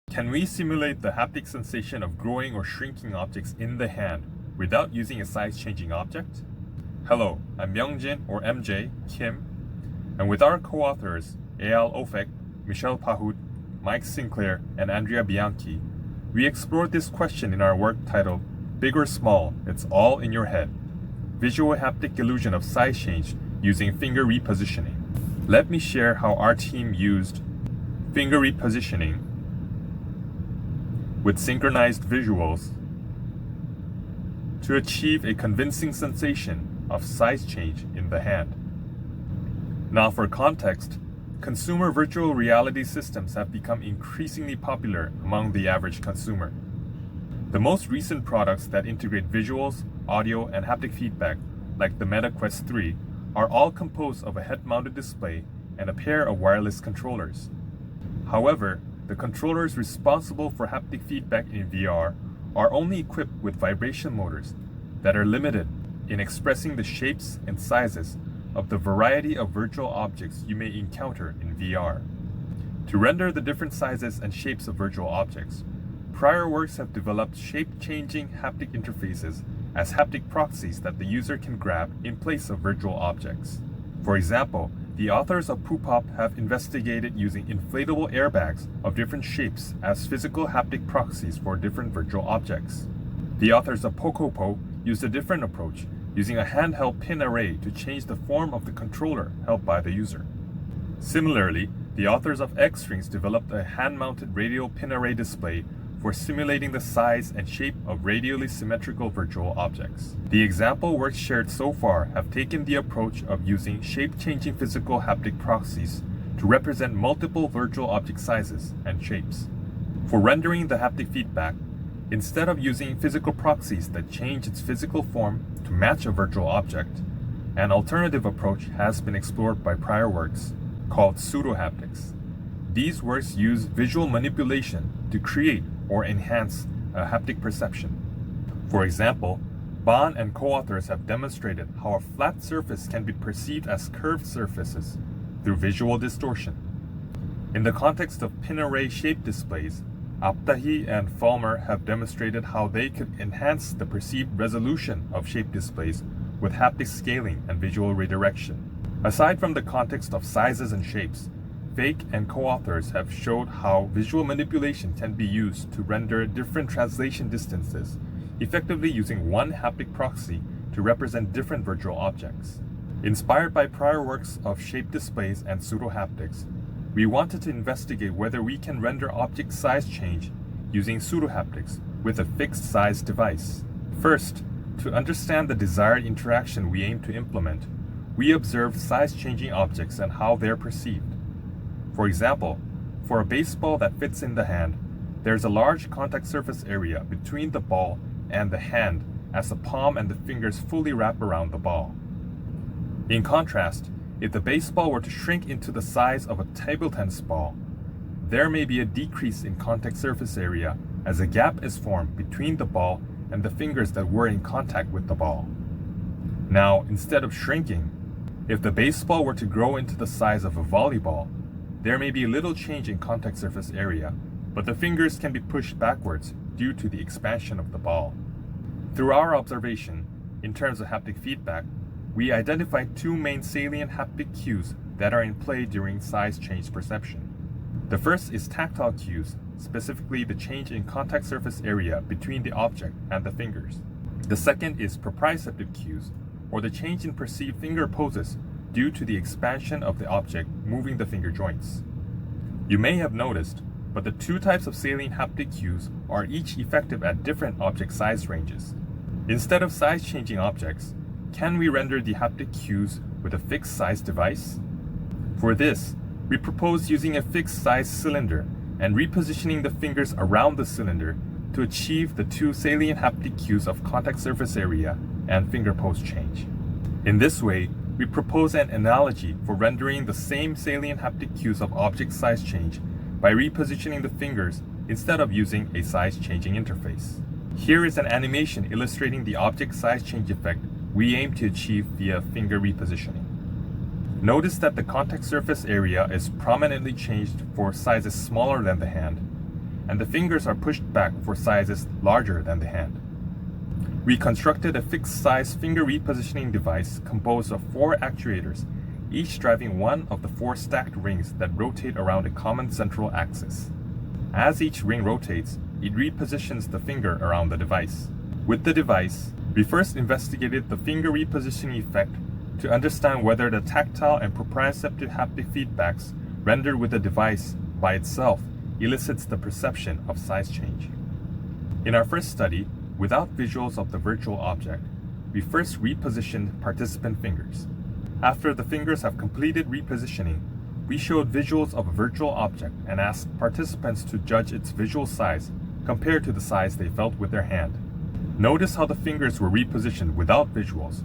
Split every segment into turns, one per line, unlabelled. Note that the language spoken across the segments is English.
Can we simulate the haptic sensation of growing or shrinking objects in the hand without using a size-changing object? Hello, I'm Myung or MJ Kim, and with our co-authors Eyal, Ofek, Michel, Pahud, Mike Sinclair, and Andrea Bianchi, we explored this question in our work titled Big or Small, It's All in Your Head. Visuo-Haptic Illusion of Size Change Using Finger-Repositioning. Let me share how our team used finger-repositioning with synchronized visuals to achieve a convincing sensation of size change in the hand. Now for context, consumer virtual reality systems have become increasingly popular among the average consumer. The most recent products that integrate visuals, audio, and haptic feedback, like the Meta Quest 3, are all composed of a head-mounted display and a pair of wireless controllers. However, the controllers responsible for haptic feedback in VR are only equipped with vibration motors that are limited in expressing the shapes and sizes of the variety of virtual objects you may encounter in VR. To render the different sizes and shapes of virtual objects, prior works have developed shape-changing haptic interfaces as haptic proxies that the user can grab in place of virtual objects. For example, the authors of Poo-Pop have investigated using inflatable airbags of different shapes as physical haptic proxies for different virtual objects. The authors of Pocopo used a different approach, using a handheld pin array to change the form of the controller held by the user. Similarly, the authors of X-Strings developed a hand-mounted radial pin array display for simulating the size and shape of radially symmetrical virtual objects. The example works shared so far have taken the approach of using shape-changing physical haptic proxies to represent multiple virtual object sizes and shapes. For rendering the haptic feedback, instead of using physical proxies that change its physical form to match a virtual object, an alternative approach has been explored by prior works called pseudo-haptics. These works use visual manipulation to create or enhance a haptic perception. For example, Bond and co-authors have demonstrated how a flat surface can be perceived as curved surfaces through visual distortion. In the context of pin array shape displays, Abtahi and Fulmer have demonstrated how they could enhance the perceived resolution of shape displays with haptic scaling and visual redirection. Aside from the context of sizes and shapes, Fake and co-authors have showed how visual manipulation can be used to render different translation distances, effectively using one haptic proxy to represent different virtual objects. Inspired by prior works of shape displays and pseudo-haptics, we wanted to investigate whether we can render object size change using pseudo-haptics with a fixed size device. First, to understand the desired interaction we aim to implement, we observed size-changing objects and how they're perceived. For example, for a baseball that fits in the hand, there's a large contact surface area between the ball and the hand as the palm and the fingers fully wrap around the ball. In contrast, if the baseball were to shrink into the size of a table tennis ball, there may be a decrease in contact surface area as a gap is formed between the ball and the fingers that were in contact with the ball. Now, instead of shrinking, if the baseball were to grow into the size of a volleyball, there may be little change in contact surface area, but the fingers can be pushed backwards due to the expansion of the ball. Through our observation, in terms of haptic feedback, we identified two main salient haptic cues that are in play during size change perception. The first is tactile cues, specifically the change in contact surface area between the object and the fingers. The second is proprioceptive cues, or the change in perceived finger poses due to the expansion of the object moving the finger joints. You may have noticed, but the two types of salient haptic cues are each effective at different object size ranges. Instead of size-changing objects, can we render the haptic cues with a fixed size device? For this, we propose using a fixed size cylinder and repositioning the fingers around the cylinder to achieve the two salient haptic cues of contact surface area and finger pose change. In this way, we propose an analogy for rendering the same salient haptic cues of object size change by repositioning the fingers instead of using a size-changing interface. Here is an animation illustrating the object size change effect we aim to achieve via finger repositioning. Notice that the contact surface area is prominently changed for sizes smaller than the hand, and the fingers are pushed back for sizes larger than the hand. We constructed a fixed-size finger repositioning device composed of 4 actuators, each driving one of the 4 stacked rings that rotate around a common central axis. As each ring rotates, it repositions the finger around the device. With the device, we first investigated the finger repositioning effect to understand whether the tactile and proprioceptive haptic feedbacks rendered with the device by itself elicits the perception of size change. In our first study, without visuals of the virtual object, we first repositioned participant fingers. After the fingers have completed repositioning, we showed visuals of a virtual object and asked participants to judge its visual size compared to the size they felt with their hand. Notice how the fingers were repositioned without visuals,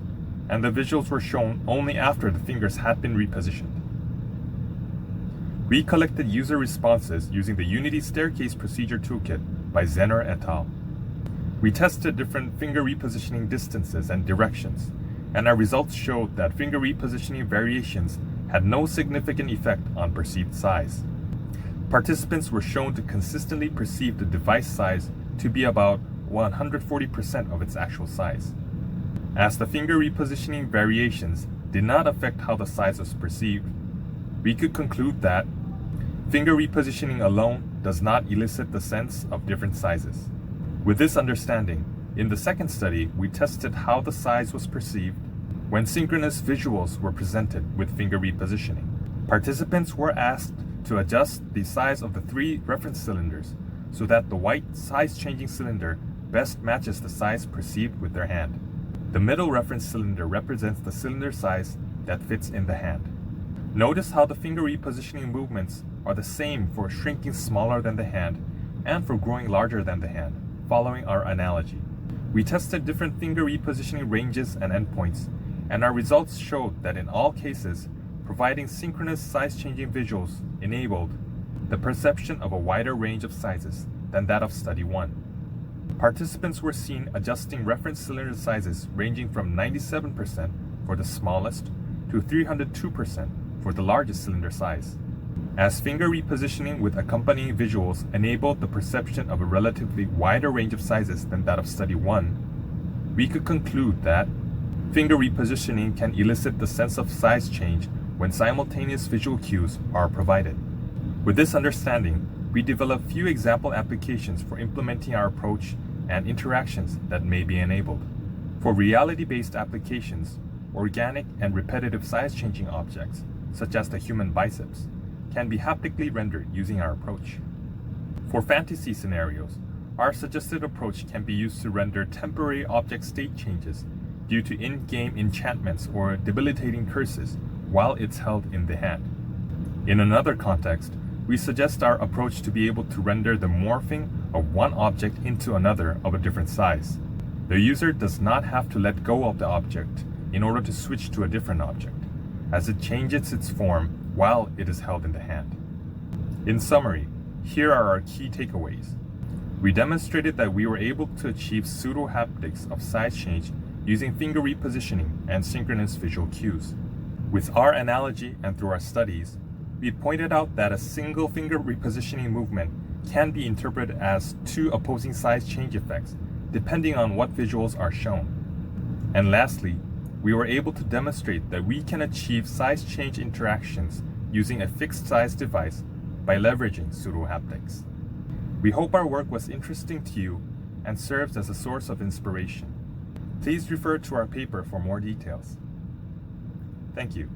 and the visuals were shown only after the fingers had been repositioned. We collected user responses using the Unity Staircase Procedure Toolkit by Zenner et al. We tested different finger repositioning distances and directions, and our results showed that finger repositioning variations had no significant effect on perceived size. Participants were shown to consistently perceive the device size to be about 140% of its actual size. As the finger repositioning variations did not affect how the size was perceived, we could conclude that finger repositioning alone does not elicit the sense of different sizes. With this understanding, in the second study, we tested how the size was perceived when synchronous visuals were presented with finger repositioning. Participants were asked to adjust the size of the 3 reference cylinders so that the white size-changing cylinder best matches the size perceived with their hand. The middle reference cylinder represents the cylinder size that fits in the hand. Notice how the finger repositioning movements are the same for shrinking smaller than the hand and for growing larger than the hand, following our analogy. We tested different finger repositioning ranges and endpoints, and our results showed that in all cases, providing synchronous size-changing visuals enabled the perception of a wider range of sizes than that of Study 1. Participants were seen adjusting reference cylinder sizes ranging from 97% for the smallest to 302% for the largest cylinder size. As finger repositioning with accompanying visuals enabled the perception of a relatively wider range of sizes than that of Study 1, we could conclude that finger repositioning can elicit the sense of size change when simultaneous visual cues are provided. With this understanding, we developed few example applications for implementing our approach and interactions that may be enabled. For reality-based applications, organic and repetitive size-changing objects, such as the human biceps, can be haptically rendered using our approach. For fantasy scenarios, our suggested approach can be used to render temporary object state changes due to in-game enchantments or debilitating curses while it's held in the hand. In another context, we suggest our approach to be able to render the morphing of one object into another of a different size. The user does not have to let go of the object in order to switch to a different object, as it changes its form while it is held in the hand. In summary, here are our key takeaways. We demonstrated that we were able to achieve pseudo-haptics of size change using finger repositioning and synchronous visual cues. With our analogy and through our studies, we pointed out that a single finger repositioning movement can be interpreted as 2 opposing size change effects, depending on what visuals are shown. And lastly, we were able to demonstrate that we can achieve size change interactions using a fixed size device by leveraging pseudo-haptics. We hope our work was interesting to you and serves as a source of inspiration. Please refer to our paper for more details. Thank you.